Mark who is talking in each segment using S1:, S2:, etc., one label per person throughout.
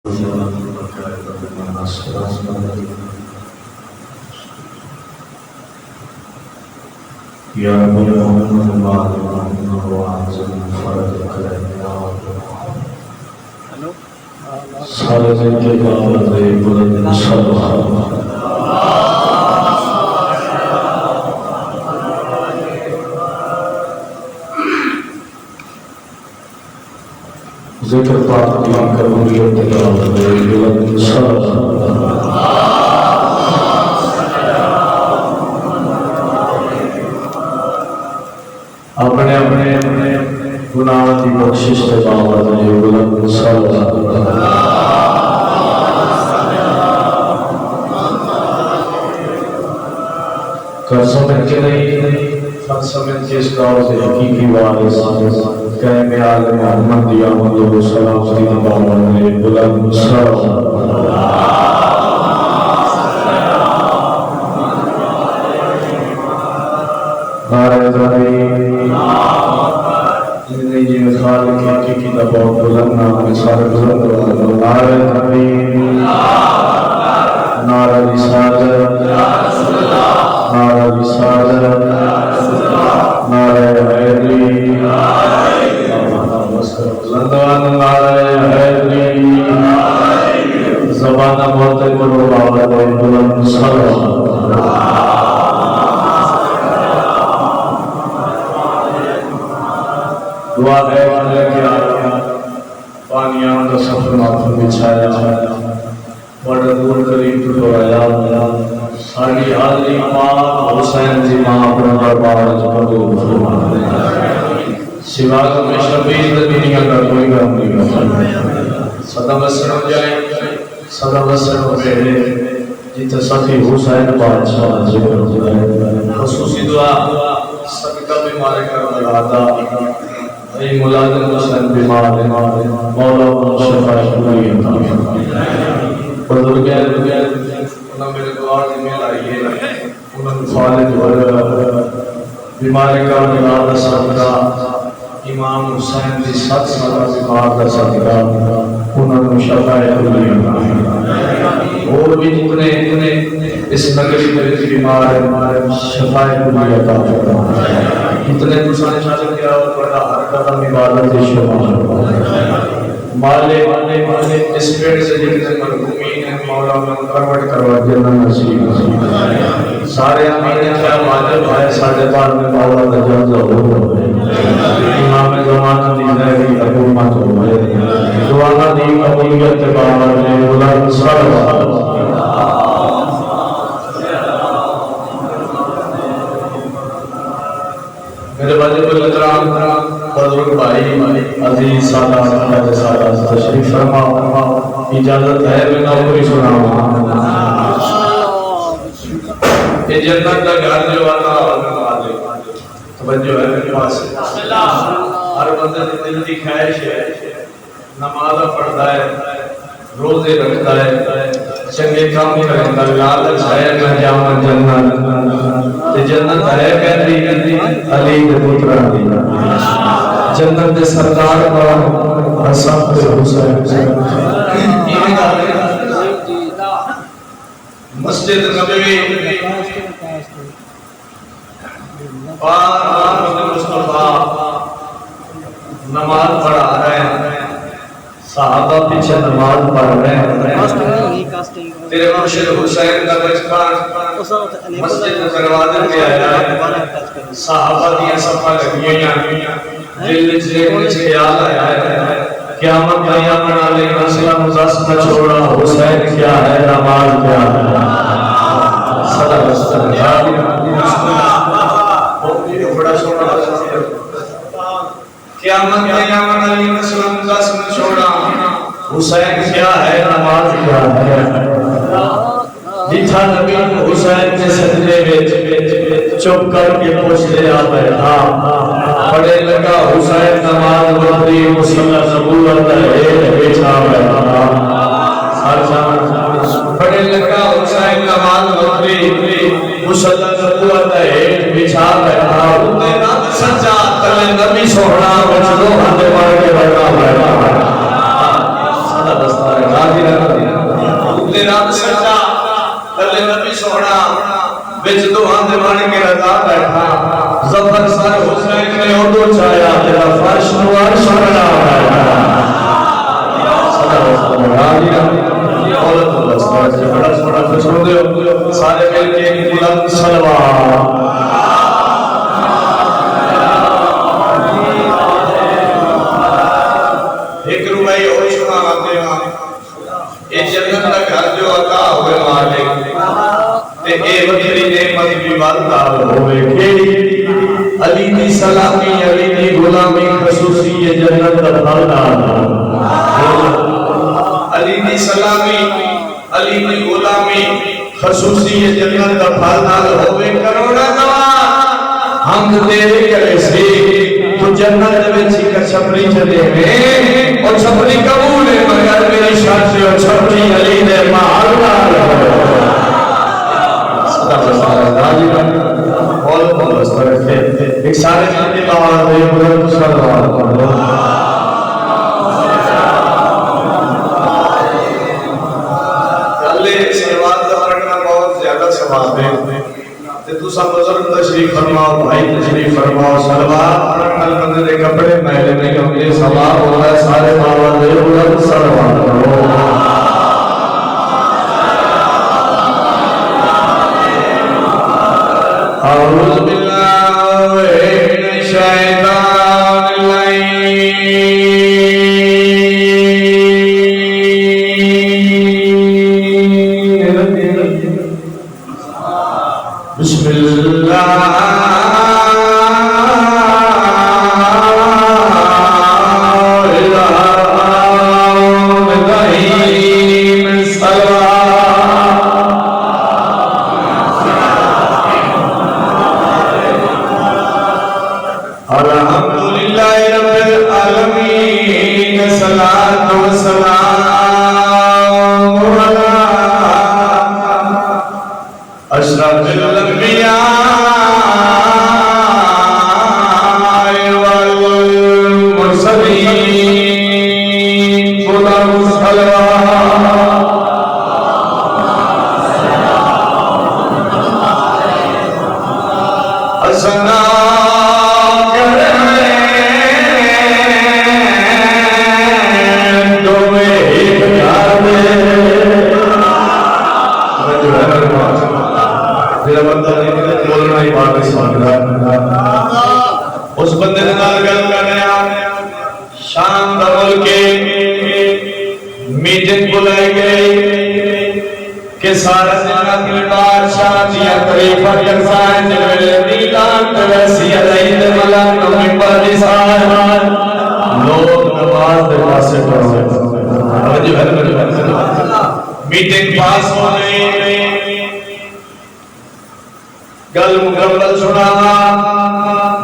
S1: يا محمد بعد ما وعزم فرج علينا سارے کے بعد بلند صلوات ذکر پاک کی قبولیت کا بلند صلوات اپنے اپنے گناہ کی بخشش کے باوجود بلند صلوات کر سمجھ کے نہیں کر سمجھ کے اس دور سے حقیقی وارث کہے میں عالم محمد یا مدعو سلام کی باوجود بلند صلوات نعرہ تکبیر زندگی جی مثال کی کتاب بہت بلند نام مثال بلند نعرہ تکبیر نعرہ رسالت نعرہ رسالت نعرہ حیدری بلندوان نعرہ حیدری زبان بہت کرو بابا بلند صلوات دعا ہے کہ پانیاں کا سفر ماتھوں بچھایا بڑا دور قریب ٹھٹورایا ساری حاضری پاک حسین جی ماں اپنا دربار قبول فرمائے سوا میں شبیر دنیا کا کوئی غم نہیں کرتا صدا بسر ہو جائے صدا بسر ہو جائے جیتے سخی حسین بادشاہ ذکر ہو جائے خصوصی دعا صدقہ بیمارے کا ارادہ اے ملازم حسین بیمار مولا شفا شکری عطا بزرگ انہوں میرے دوار دی میں آئیے انہوں فالد ورگا بیماری کا بیمار دا صدقہ امام حسین دی 7 سالہ بیمار دا صدقہ انہوں شفا شکری عطا اور بھی جتنے اس نگری میں بیمار شفا شکری عطا اتنے دوسرے چاہتے کیا بڑا ہر قدم عبادت شفا مالے اس پیڑ سے جتنے مرحومین ہیں مولا من کروٹ کروا جنت نصیب سارے امین کیا واجب ہے ساڈے پار میں مولا کا جلد ہو امام زمانہ دی ظاہری حکومت ہو دعا دی قبولیت کے بابا نے بلند صلوات میرے واجب الاحترام بزرگ بھائی عزیز سادہ تشریف فرما اجازت ہے میں نوکری سناؤں یہ جنت کا گھر جو آتا توجہ ہے میرے پاس ہر بندے دل کی خواہش ہے نماز پڑھتا ہے روزے رکھتا ہے چنگے کام کرتا ہے لالچ ہے میں جاؤں جنت جنت ہے کہتی علی کے پتر جنت دے سردار کا حسن تے حسین مسجد نبوی پاک مصطفیٰ نماز پڑھا رہے ہیں صحابہ پیچھے نماز پڑھ رہے ہیں تیرے مرشد حسین کا بچپن مسجد دروازے پہ آیا ہے صحابہ دیا صفحہ لگیاں دل سے خیال آیا ہے قیامت کا یمن علیہ السلام دس نہ چھوڑا حسین کیا ہے نماز کیا ہے صدا بستر بڑا سونا قیامت کا یمن علیہ السلام دس نہ چھوڑا حسین کیا ہے نماز کیا ہے جتھا نبی حسین کے سجدے میں چپ کر کے پوچھتے آ بیٹھا پڑھے لگا حسین نماز پڑھی مسلح نبوت ہے بیٹھا بیٹھا پڑھے لگا حسین نماز پڑھی مسلح نبوت ہے بیٹھا بیٹھا سچا تلے نبی سونا بچلو ہاتھ مار کے بیٹھا بیٹھا صدا دستار تے رب سچا کلے نبی سونا وچ دوہاں دے بن کے رضا بیٹھا ظفر سر حسین نے اردو چایا تیرا فرش نوار شرنا بڑا سونا خوش ہو دے سارے مل کے بلند صلوات ایک رومائی ہوئی شما آتے ہیں اے جنت کا گھر جو عطا ہوئے مالک تے اے وکری نعمت بھی والدار ہوئے کھیڑی علی دی سلامی علی دی غلامی خصوصی یہ جنت کا پھلدار علی دی سلامی علی دی غلامی خصوصی یہ جنت کا پھلدار ہوئے کروڑا نوار ہم تیرے کرے سے تو جنت میں چھکا چھپری چلے میں اور چھپری قبول ہے مگر میری شاعر اور چھپری علی نے مہاردار صدا بسارہ دالی بول بستا رکھے ایک سارے جنتی باہر دے بلند صلوات اللہ صلوات پڑھنا بہت زیادہ ثواب ہے تو سب بزرگ تشریف فرماؤ بھائی تشریف فرماؤ صلوات پڑھنا بندے دے کپڑے میلے نہیں کیونکہ ثواب ہو رہا ہے سارے بابا دے بلند صلوات کرو اعوذ باللہ من الشیطان الرجیم بسم اللہ أشرف الأنبياء والمرسلين خدام الصلوات السلام اس بندے نے نال گل کرنے شام دا ملک میٹنگ بلائے گئی کہ سارا جنت میں بادشاہ دیا طریفہ کرسائیں جنویلے دیلان تویسی علیہ ملان نمی پردی سائے لوگ نماز دے پاسے پڑھے میٹنگ پاس ہو گئی گل مکمل سنا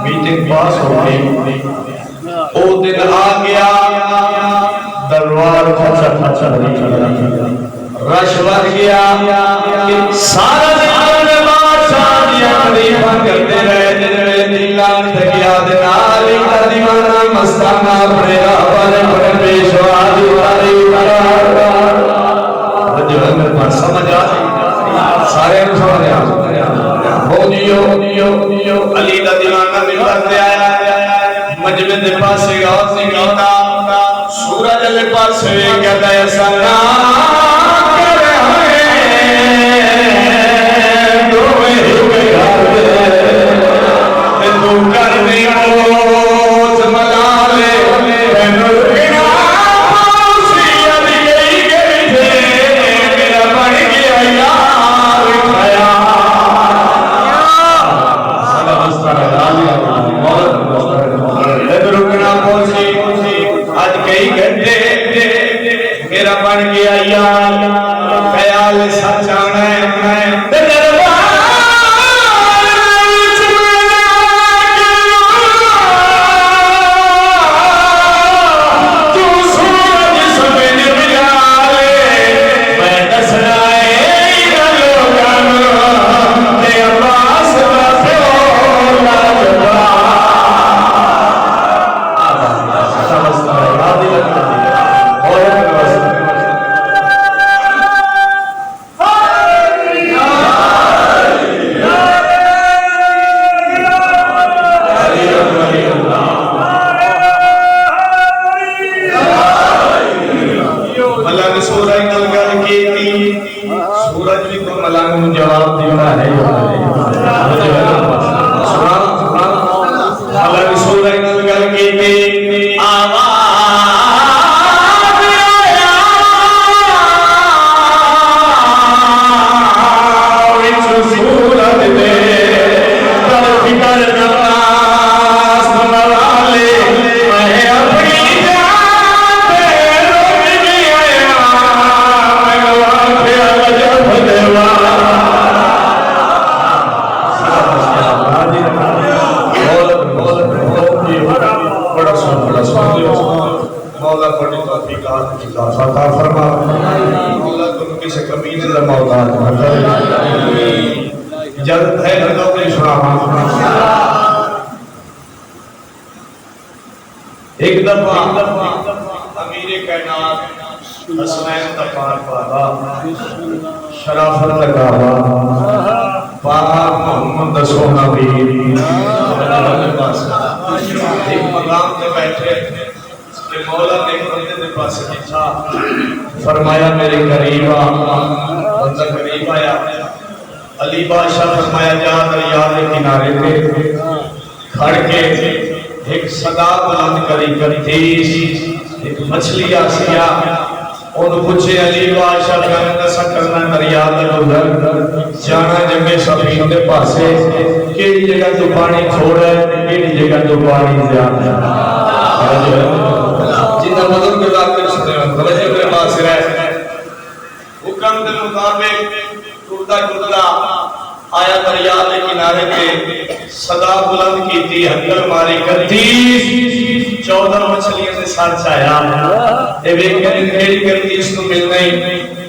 S1: میٹنگ پاس ہو گئی او دن آ گیا دروار کھچا کھچا رش بڑھ گیا سارا دن بادشاہ دیا خلیفہ کرتے رہے جنوے دلان تکیا دنالی کا دیوانا مستانہ اپنے راپانے پر پیشوا دیواری قرار جو ہے میرے پاس سمجھ آئی سارے سمجھ آئی علی دا دیوانہ ملبر دے آیا مجمع دے پاسے غور سے کیتا سورج دے پاسے کہتا ہے سلام کرے ہوئے دوے ہوئے گھر دے تو کرنی موز ملالے بینر بنا موسی علی گئی گئی تھے میرا بڑھ گیا یار کھایا میرا بن گیا یار خیال سچ آنا ہے ملنگ سورج نال گل کیتی سورج بھی تو ملنگ نوں جواب دینا ہے ملنگ سورج نال گل کیتی آواز ایک دفعہ امیر کائنات حسنین کا پار پالا شرافت لگاوا پاک محمد سونا بھی ایک مقام پہ بیٹھے کہ مولا نے بندے دے پاس کھا فرمایا میرے قریب آ بندہ قریب آیا علی بادشاہ فرمایا جا دریا کے کنارے پہ کھڑ کے ایک صدا بلند کری تیز ایک مچھلی آسیا انہوں پوچھے علی بادشاہ کیسا کرنا دریا کا گزر جانا جنگے سفین کے پاسے کیڑی جگہ تو پانی تھوڑا ہے کیڑی جگہ تو پانی زیادہ ہے جنہ مدد کے لاکھ سنے توجہ کے پاس رہے حکم کے مطابق ٹوٹا ٹوٹا آیا دریا کے کنارے پہ صدا بلند کی تھی ہنگر ماری کرتی 14 مچھلیاں سے ساتھ چایا اے ویکھیا کیڑی کرتی اس کو مل نہیں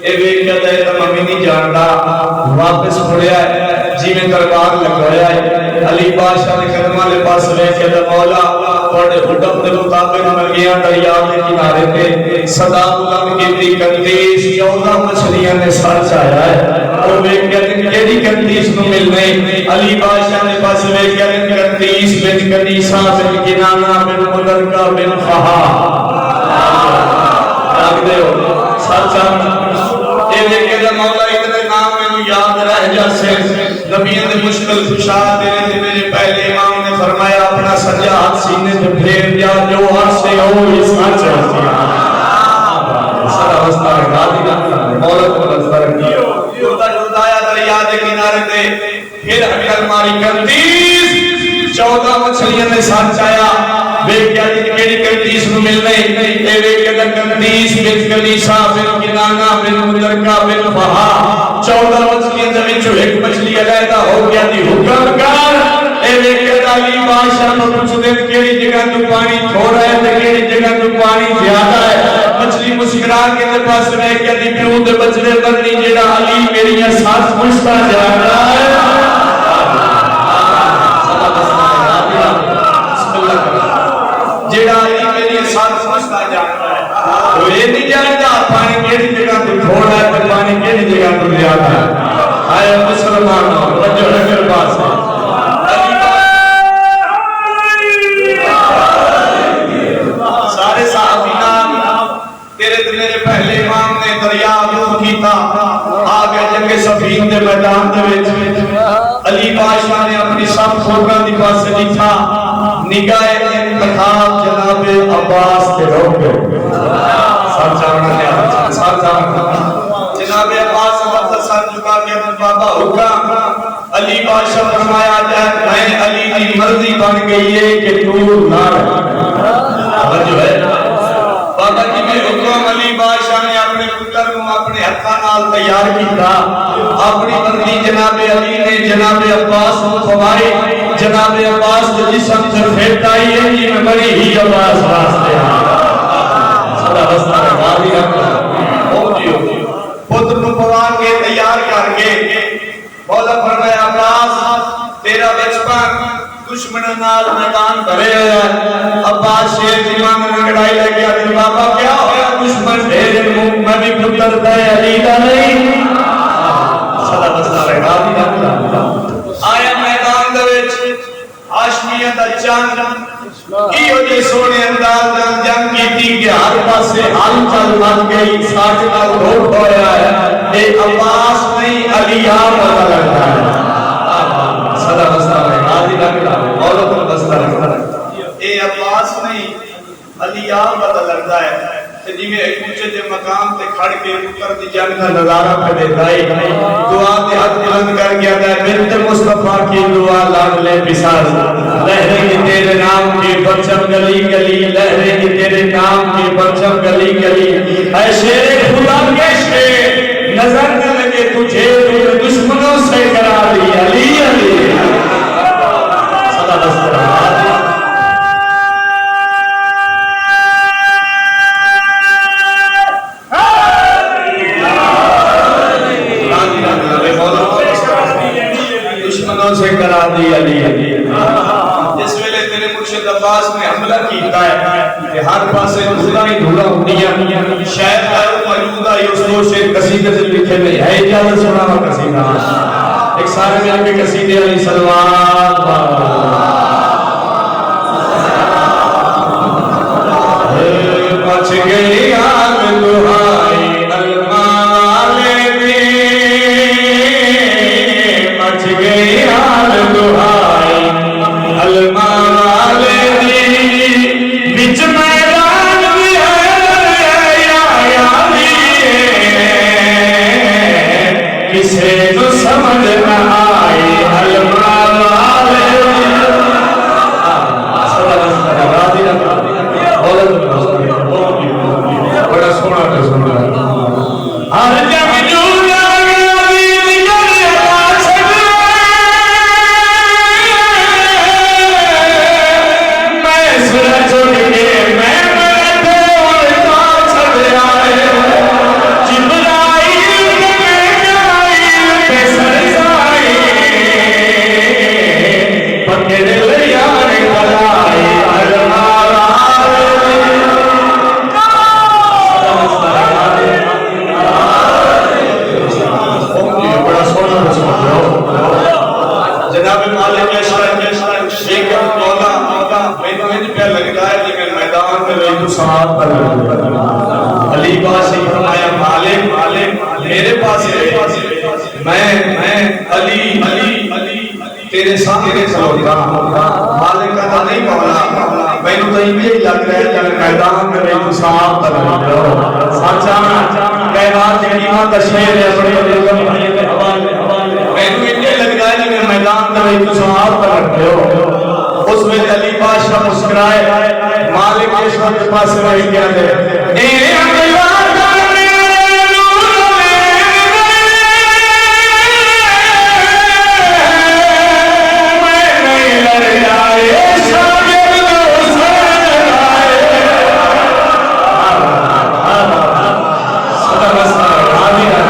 S1: اے ویکھیا تے ممی نہیں جاندا واپس پڑیا جی میں دربار لگایا علی بادشاہ نے قدماں دے پاس ویکھیا تے مولا تواڈے حکم دے مطابق میں گیا دریا کے کنارے تے صدا بلند کی تھی کرتی 14 مچھلیاں نے ساتھ چایا ہے اور ویکھیا کیڑی کرتی اس کو مل نہیں علی بادشاہ نے پاس ویکھیا کرتیس بن کنیسہ بن کنانہ بن مدرکہ بن فہا رکھ دے ہو سچا اے ویکھیا مولا اتنے نام میں یاد رہ جاسے نبی نے مشکل کشا تیرے میرے پہلے امام نے فرمایا اپنا سجا ہاتھ سینے پہ پھیر دیا جو ہاتھ سے ہو اس ہاتھ سے سارا واسطہ رکھا دی مولا کو واسطہ رکھیا آیا دریا دے کنارے تے پھر ہنگر ماری کرتیس 14 مچھلیاں نے ساتھ چایا ویکھیا کیڑی کرتیس نو مل نہیں اے ویکھیا کرتیس بن کنیسہ بن کنانہ بن مدرکہ بن فہا 14 مچھلیاں دے وچوں ایک مچھلی علیحدہ ہو گیا دی حکم کر اے ویکھیا علی بادشاہ نو پوچھدے کیڑی جگہ تو پانی تھوڑا ہے تے کیڑی جگہ تو پانی زیادہ ہے مچھلی مسکرا کے تے پاس ویکھیا دی پیو دے بچڑے بننی جیڑا علی میری ساتھ پوچھتا جاندا ہے جیڑا علی میری ساتھ پوچھتا جاندا ہے وہ یہ نہیں جانتا پانی کیڑی جگہ تو تھوڑا ہے تے پانی کیڑی جگہ تو زیادہ ہے آئے مسلمانوں توجہ ہے میرے پاس سارے صحابیان تیرے تے میرے پہلے امام نے دریا عبور کیتا آگے جنگ صفین دے میدان دے وچ علی بادشاہ نے اپنی سب فوجاں دی پاسے لکھا نگاہ انتخاب جناب عباس کے روک گئے ساتھ جانا جناب عباس وقت سر جھکا کے بابا حکم علی بادشاہ فرمایا جائے میں علی کی مرضی بن گئی ہے کہ تو نہ جو ہے بابا جی میں حکم علی بادشاہ نے اپنے پتر کو اپنے ہتھاں نال تیار کیتا اپنی مرضی جناب علی نے جناب عباس کو فرمائی جناب عباس کے جسم سے پھیٹ آئی ہے جی میں بڑی ہی عباس واسطے سدا واسطہ راضی رکھنا ہو جی پتر کو پوا کے تیار کر کے مولا فرمایا عباس تیرا بچپن دشمنوں نال میدان بھرے ہویا عباس شیر دیوان میں لڑائی لگ گیا میرے بابا کیا ہویا دشمن ڈھیر میں بھی پتر تے علی دا نہیں سدا واسطہ راضی رکھنا آیا میدان دے وچ ہاشمیہ دا چند ایو جے سونے انداز نال جنگ کیتی کہ ہر پاسے حال چل بن گئی ساٹھ نال دھوکھ ہویا ہے اے عباس نہیں علی پتہ لگتا ہے صدا بستہ ہے راضی لگتا ہے عورت بستہ لگتا ہے اے عباس نہیں علی پتہ لگتا ہے جی میں ایک اونچے دے مقام تے کھڑ کے اوپر دی جنگ کا نظارہ پہ دیتا ہے دعا تے ہاتھ بلند کر گیا ہے بنت مصطفیٰ کی دعا لاڈ لے پسار لہریں گی تیرے نام کی پرچم گلی گلی لہریں گی تیرے نام کی پرچم گلی گلی اے شیر خدا کے شیر نظر نہ لگے تجھے دشمنوں سے کرا دی علی علی صدا بستر سے کرا دی علی جس ویلے تیرے مرشد عباس نے حملہ کیتا ہے کہ ہر پاسے دھولا ہی دھولا ہوندیاں شاید ہر موجودہ یوسف سے قصیدے سے لکھے میں ہے اجازت سنا ہوا قصیدہ ایک سارے مل کے قصیدے علی صلوات بچ گئی آگ دہائی المال دی بچ گئی آگ دہائی المال دی بچ میدان بھی ہے کسے تو سمجھ نہ آئی المال دی بڑا سونا تو سنا ہر جب جھولا میں سورج کے میں علی باشی فرمایا مالک میرے پاس میں علی تیرے سامنے کھلوتا مالک کا نہیں مولا میں تو یہ لگ رہا ہے کہ میدان میں رہی تو صاحب طلب سچا کہنات قیمت شہر ہے بڑے میں تو یہ لگ رہا ہے کہ میدان میں رہی تو صاحب طلب اس میں علی بادشاہ مسکرائے مالک کے شاہ کے پاس رہی کیا دے اے اللہ کرنے میں نہیں لڑ جائے شاگرد صدا بستہ راضی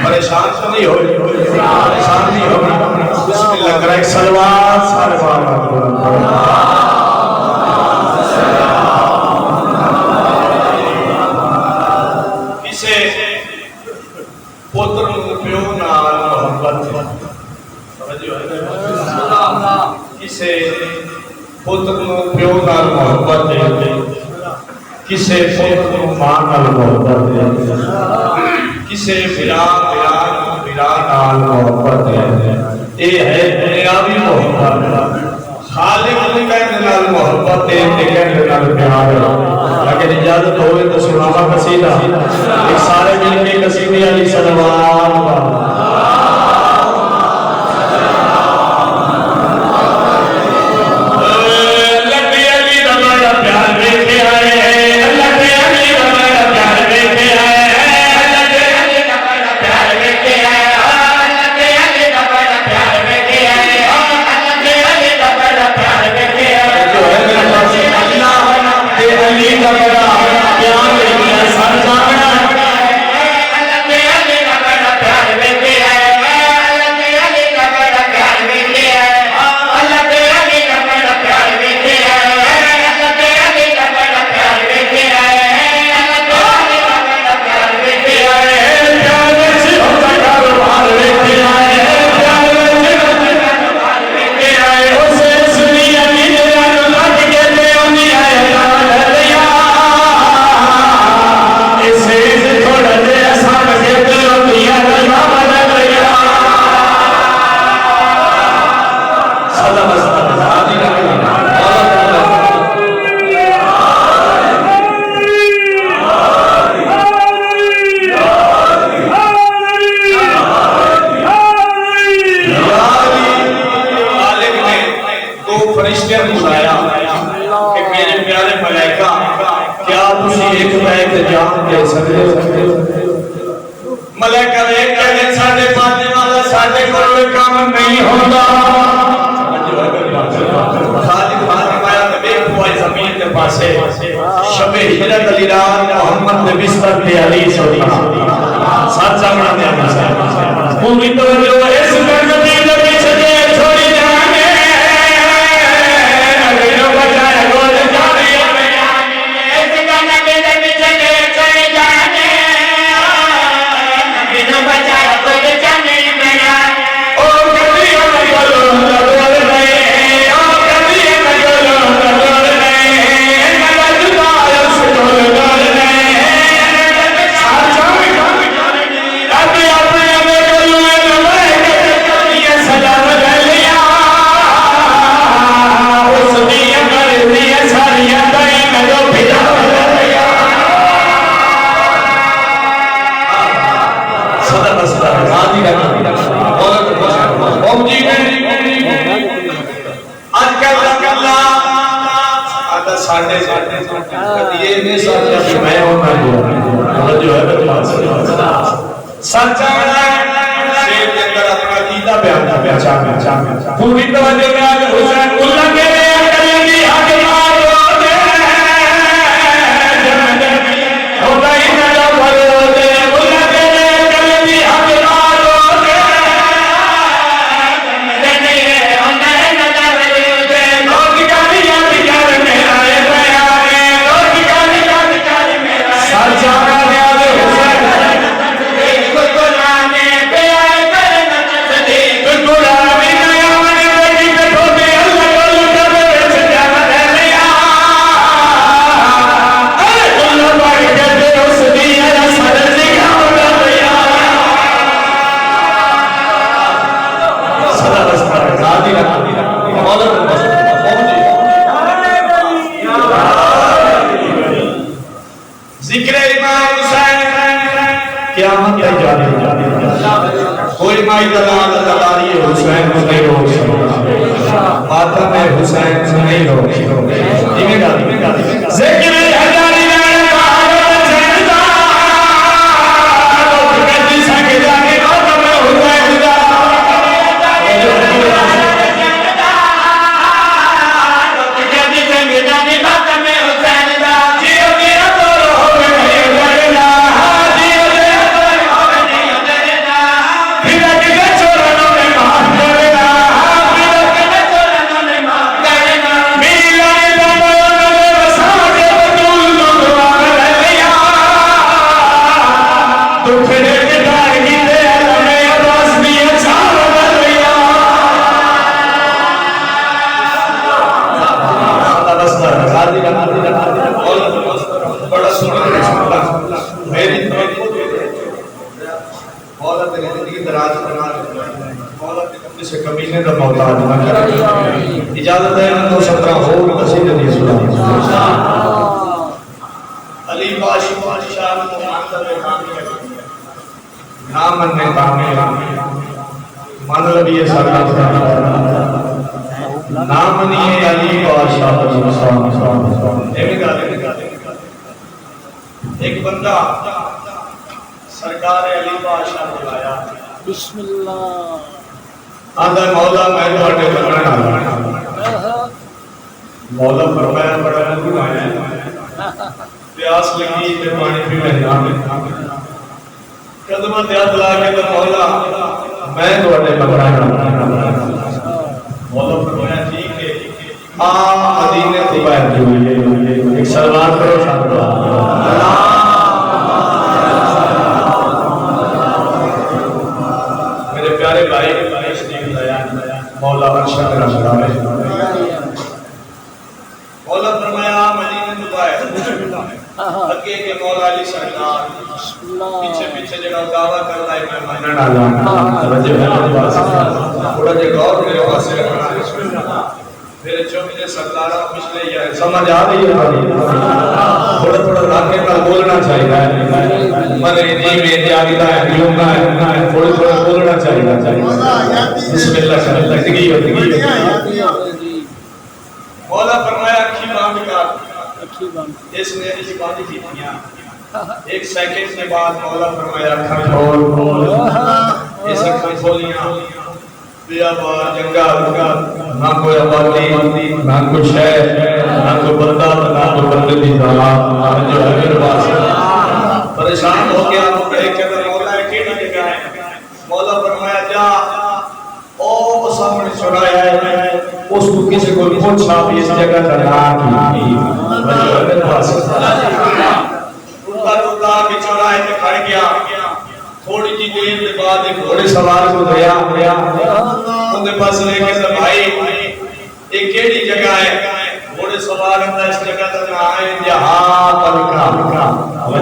S1: پریشان تو نہیں ہو پریشان نہیں ہو بسم اللہ کرا ایک سلوات سارے بارا کسے پوتر پیو نال محبت کسے پوتر پیو نال محبت کسے پوتر ماں نال محبت کسے نال محبت ہے اے ہے دنیاوی محبت خالق نال محبت ہے نال پیار ہے اگر اجازت ہوئے تو سناوا قصیدہ ایک سارے مل کے قصیدے علی صلوات فرشتے نے بلایا کہ میرے پیارے ملائکہ کیا تسی ایک بیت جان دے سکتے ہو؟ ملائکہ ایک کہنے ساڑھے پانے والا ساڑھے کوئی کام نہیں ہوتا خالق خالق آیا میں ایک ہوئی زمین کے پاسے شب ہجرت علی رات محمد نے بستر پہ علی صلی ساتھ جامعہ دیا مسائل پوری توجہ اس مرنبی نبی چھجے چھوڑی جانے اگر نو بچائے گول جانے اس مرنبی نبی چھجے چھوڑی جانے اگر نو بچائے گول جانے او کبھی ہمیں گلو لگول رہے او کبھی ہمیں گلو لگول رہے مدد دائر سے گول گول رہے ساتھ جامعہ پوری توجہ میں آج حسین اللہ کے لئے کلنگی حق مارو دے ہوتا ہی نجا بھرو دے اللہ کے لئے کلنگی حق مارو دے انہیں نجا بھرو دے لوگ کاری یاد کر میرا بیانے لوگ کاری یاد کر میرا سر جانا نیاز حسین گلانے پہ آئے کر نچت دے گلانے کوئی مائی دلال دلالی حسین کو نہیں روک سکتا ماتم حسین کو نہیں روک سکتا ذکر ہزاری میں بہار حسین دا لوگ کہتی سکے جانے ماتم حسین دا لوگ کہتی سکے جانے ماتم حسین دا جیو میرا تو روح میں ورنہ اجازت ہے ان کو 17 ہو قصید دی سلام علی باشی بادشاہ کو مانتر کامی نامن میں کامی مانلبی سرکار نامنی علی باشاہ ایک بندہ سرکار علی باشاہ بلایا بسم اللہ آدھا مولا میں دوڑے بڑھنے آیا مولا فرمایا بڑا نکل آیا پیاس لگی تے پانی بھی مہنا قدمہ دیاد لاکے تو مولا میں دوڑے بڑھنے آیا مولا فرمایا ٹھیک ہے مدینے تو باہر جو ایک سلوات کرو شاہ میرے پیارے بھائی مولا ارشد رسول مولا فرمایا مدینے تو باہر لگے کہ مولا علی سرکار پیچھے پیچھے جگہ دعویٰ کر رہا ہے میں مانن آلا تھوڑا جے غور میرے واسے رکھنا میرے چوکے سردارہ پچھلے یہ سمجھ آ رہی ہے تھوڑا تھوڑا راکے کا بولنا چاہیے مدری جی میں جاگتا ہے دیوگا ہے تھوڑا تھوڑا بولنا چاہیے بسم اللہ مولا فرمایا اکھی بند کر، اس نے اکھی بند کی تھیاں، ایک سیکنڈ کے بعد مولا فرمایا اکھاں کھول، اس اکھاں کھولیاں، بیابان جنگل، نہ کوئی آبادی، نہ کوئی شہر، نہ کوئی بندہ، نہ کوئی بندے دی ذات، جو ہے میرے پاس پریشان ہو گیا، ایک کہتا مولا کیڑی جگہ ہے؟ مولا فرمایا جا او سامنے چڑھایا ہے، اس کو کسی کو پوچھا بھی اس جگہ کا نام کی، جو ہے میرے پاس روتا کے چڑھائے تے کھڑ گیا، تھوڑی جی دیر کے بعد ایک گھوڑے سوار کو گیا، ان کے پاس لے کے بھائی ایک کیڑی جگہ ہے؟ گھوڑے سوار اندر اس جگہ کا نام ہے جہاں پلکا،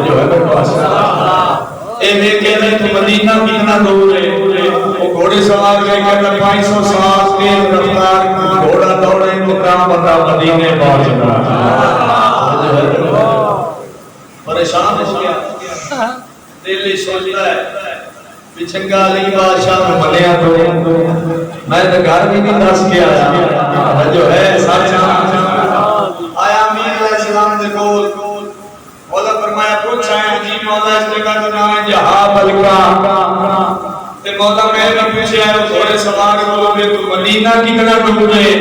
S1: جو ہے میرے پاس اے میں کہہ رہے تو مدینہ کتنا دور ہے؟ وہ گھوڑے سوار لے کے 500 سال تیز رفتار گھوڑا دوڑے تو کام بتا مدینے پہنچنا، پریشان ہو گیا، دل سوچتا ہے پچھنگا علی بادشاہ ملیا تو میں تو گھر بھی نہیں دس کے آیا، جو ہے سچ آیا میر علیہ السلام دے کول، مولا فرمایا پوچھا ہے جی مولا اس جگہ کا نام ہے جہاں پلکا، تے مولا میں نے پوچھا ہے اس گھوڑے سوار کو بھی تو مدینہ کتنا دور ہے؟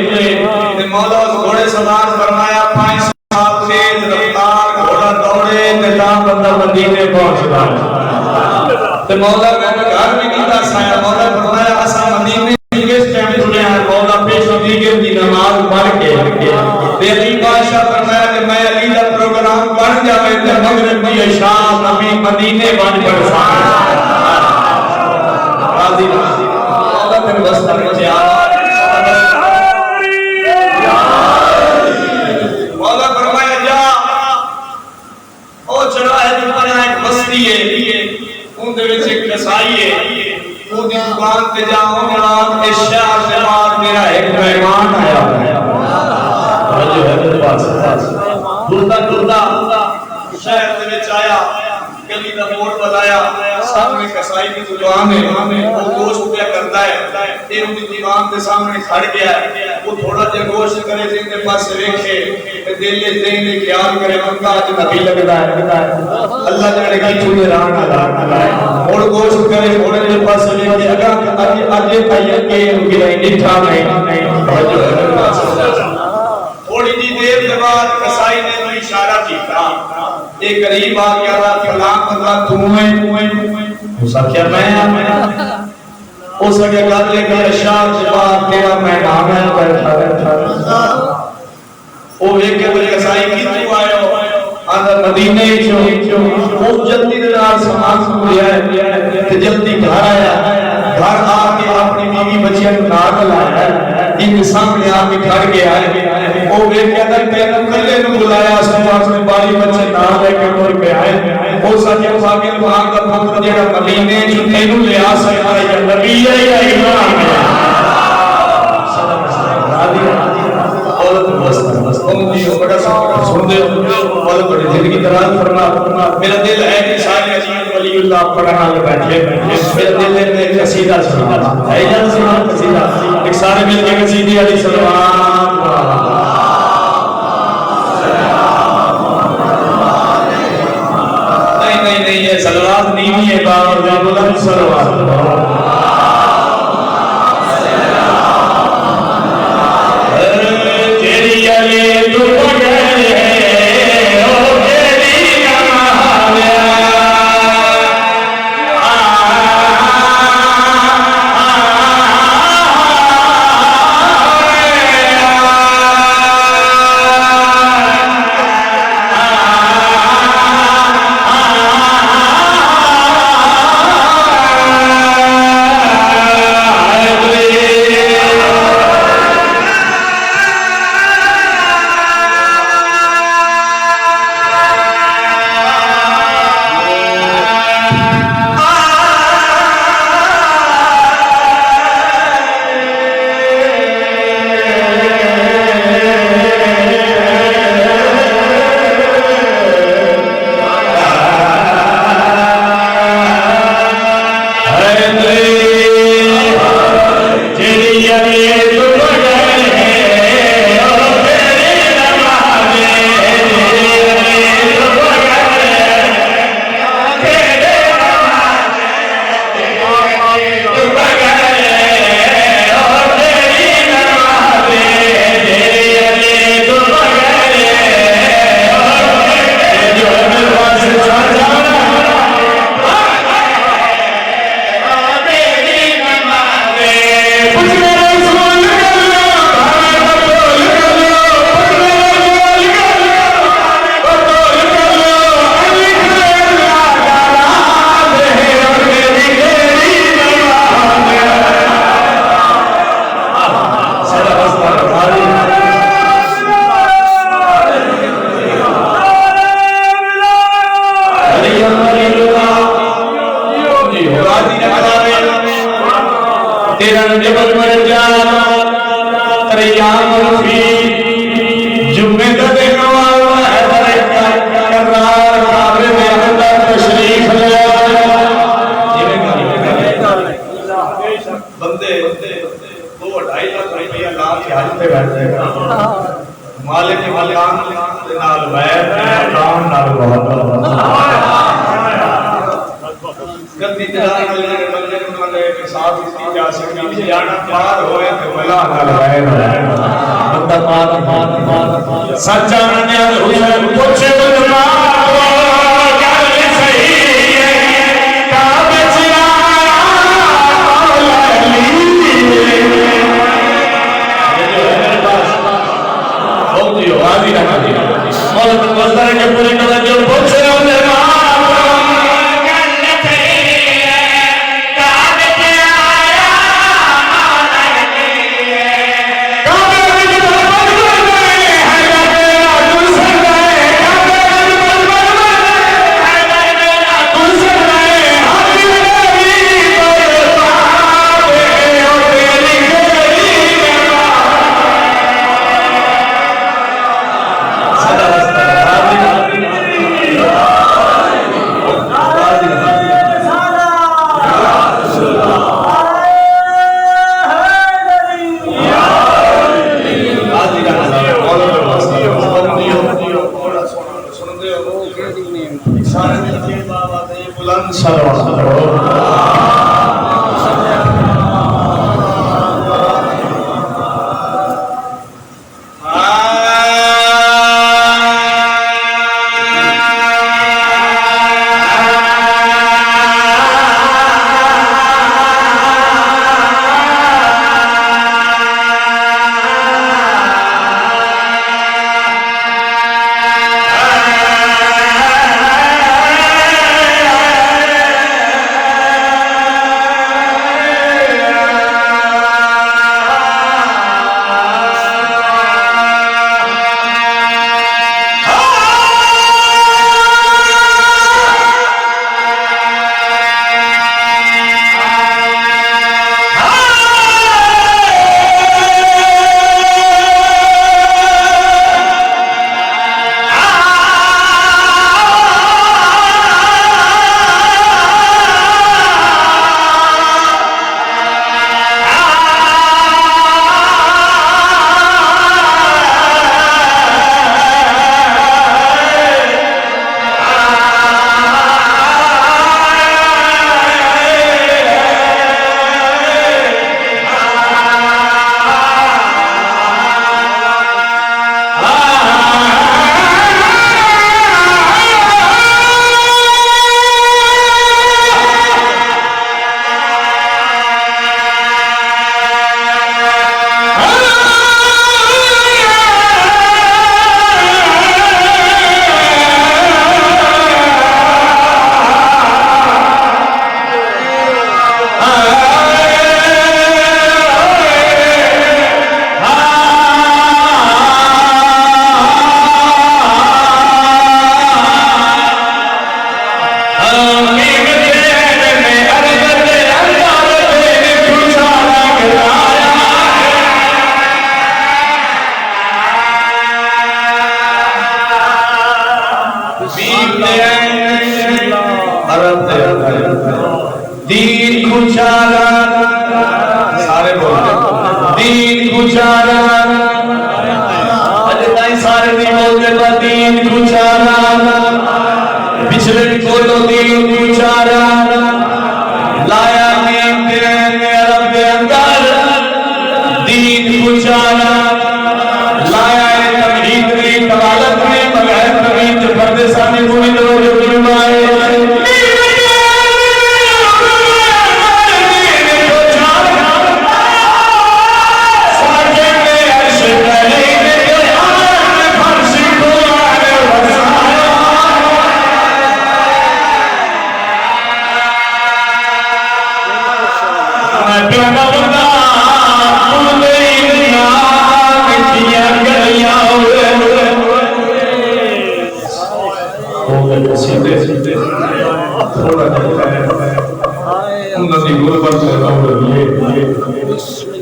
S1: تے مولا اس گھوڑے سوار فرمایا 500 سال تیز رفتار گھوڑا دوڑے تے تاں بندہ مدینے پہنچدا تے مولا میں نے گھر بھی نہیں دس آیا، مولا فرمایا اسا مدینے کس ٹائم ٹرے ہیں؟ مولا پیش دیگر دی نماز پڑھ کے تے علی بادشاہ فرمایا کہ میں علی دا پروگرام بن جاوے تے مغرب دی عشاء نبی مدینے بن پڑسا راضی مولا پھر واسطہ وچ مولا فرمایا جا او چڑھائے تے بنا ایک بستی ہے، ان دے وچ ایک کسائی ہے، وہ دی دکان تے جاؤں جناب اس شہر سے بعد میرا ایک مہمان آیا جو ہے میرے پاس ڈردا شہر دے وچ آیا، گلی دا موڑ بلایا، سامنے کسائی کی دکان ہے، وہ گوشت پیا کرتا ہے، یہ ان کی دیوان کے سامنے کھڑ گیا ہے، وہ تھوڑا جا گوشت کرے جن کے پاس ویکھے دل ذہن خیال کرے منگا اج نبی لگدا ہے، اللہ جانے کی چھوڑے راہ ہے، اور گوشت کرے تھوڑے جے پاس ویکھے اگر اج بھائی کے ان کی نٹھا نہیں جو ہے تھوڑی جی دیر کے بعد کسائی نے تو اشارہ کیتا، ایک قریب آ گیا تھا فلاں بندہ تو ہے، اس کیا میں اس کے گل لے کے اشار کے بعد تیرا مہمان ہے بیٹھا وہ ایک کے بلے کسائی کی تو آئے ہو اندر مدینے چو وہ جلدی دلار سامان کو لیا ہے جلدی گھر آیا، گھر آ کے اپنی بیوی بچیاں کو ناک لایا ان کے سامنے آ کے کھڑ گیا ہے، وہ بیٹھ کے اندر پیغم کلے نو بلایا، اس کے پاس میں باری بچے نام لے کے طور پہ آئے، وہ سچے فاقل وہاں کا پتر جیڑا مدینے جو تینوں لیا سکتا ہے یا نبی ہے یا امام ہے، عورت بس تم جی ہو بڑا سن دے اور بڑی زندگی دراز فرما، میرا دل ہے کہ سارے عزیز ولی اللہ پڑھنا لے بیٹھے، میرا دل ہے کہ قصیدہ سنا ہے جان سنا قصیدہ، ایک سارے مل کے قصیدے علی سلوان نہیں یہ سلوات نہیں ہے باور جا بلند سلوات مرفی جمعے کا دن کرار کعبے میں اندر تشریف لے بندے 2-2.5 لاکھ روپیہ لا کے حج پہ بیٹھتے ہیں مالک مکان نال بیت مقام نال بہت گدی جلال ملنے انہوں نے ساتھ کی جا سکتی جانا پار ہوئے تو بلا نال بیت بندہ پار سچا منیا حسین پوچھے بندہ گل صحیح ہے کعبے چلا راضی رہنا مولا بزرگ کے پوری توجہ پوچھ رہے ہوں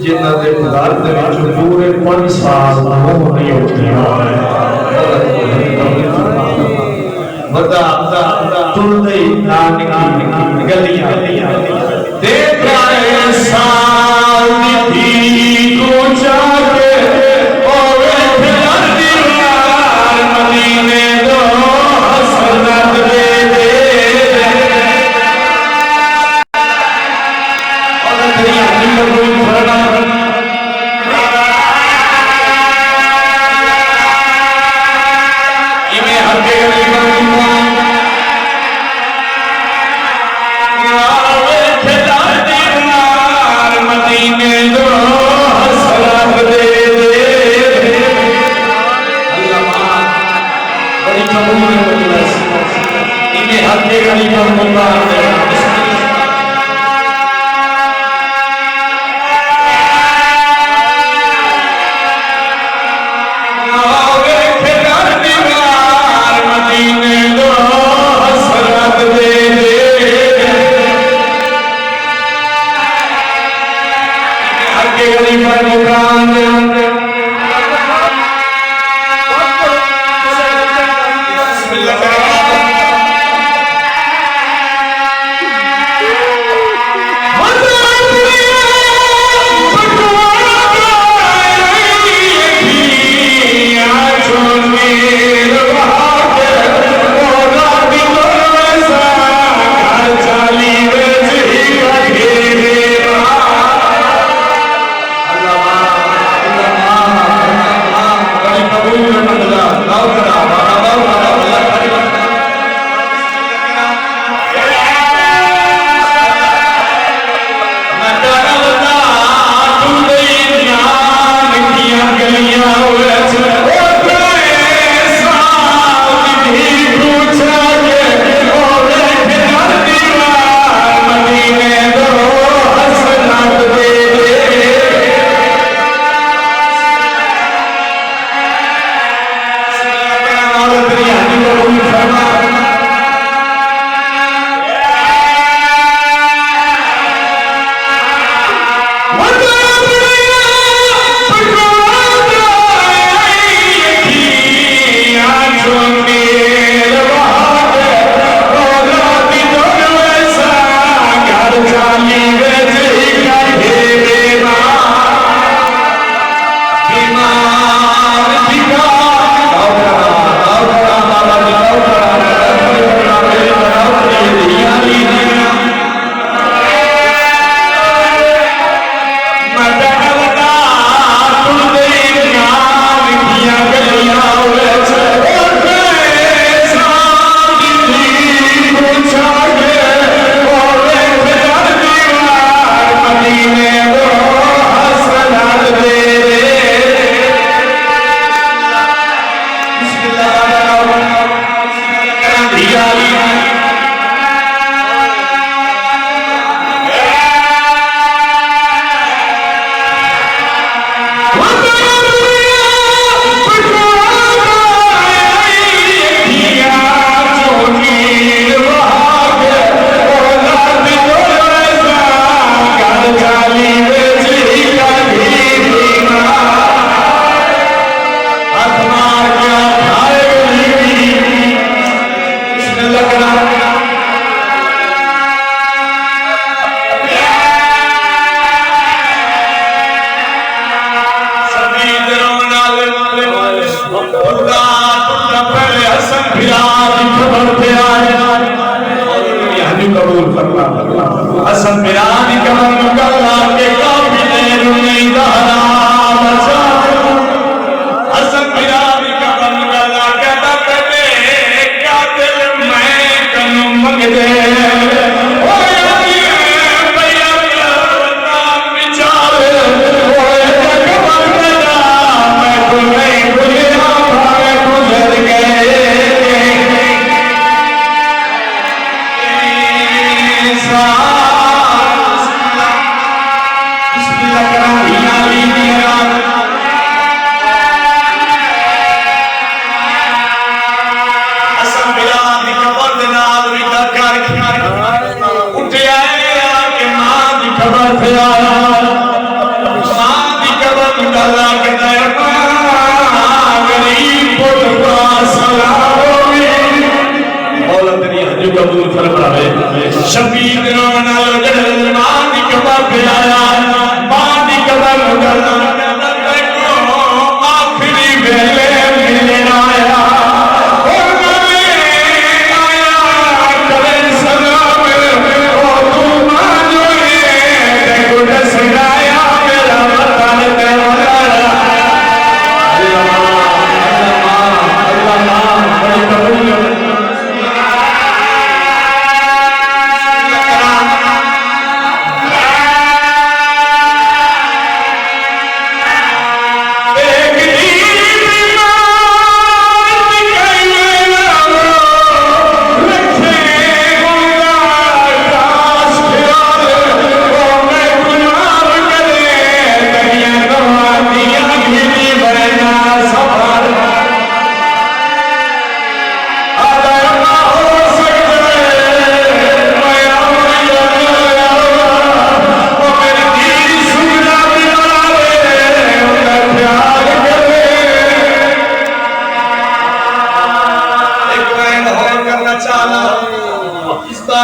S1: جنہاں دے گھر دے وچ پورے 5 سال نو نہیں اٹھے بتا ٹردے نہ گلیاں دیکھ رہے سال دی کو جا کے اور پھر دیوار مدینے دو حسرت دے دے اور تیری ہڈی کو پھڑا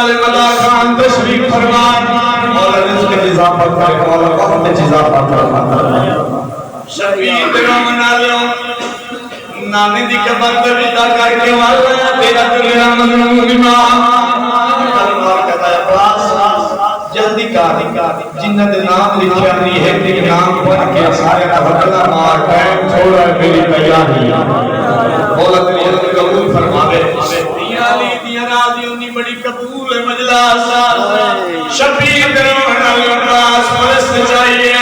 S1: والے ملا خان تشریف فرمان مولا رزق اضافت کرے مولا وقت اضافت فرمائے شبیر رومن والوں نانے دی قبر تے ودا کر کے والا تیرا دنیا مظلوم اللہ کہتا ہے پاس جلدی کر جنہ دے نام لکھیا نہیں ہے تے نام پڑھ کے سارے توکل مار ٹائم تھوڑا ہے میری تیاری مولا تیری قبول فرماوے علی دی راضی ہونی بڑی قبول ہے مجلس شبیر رومن والوں پاس پرست چاہیے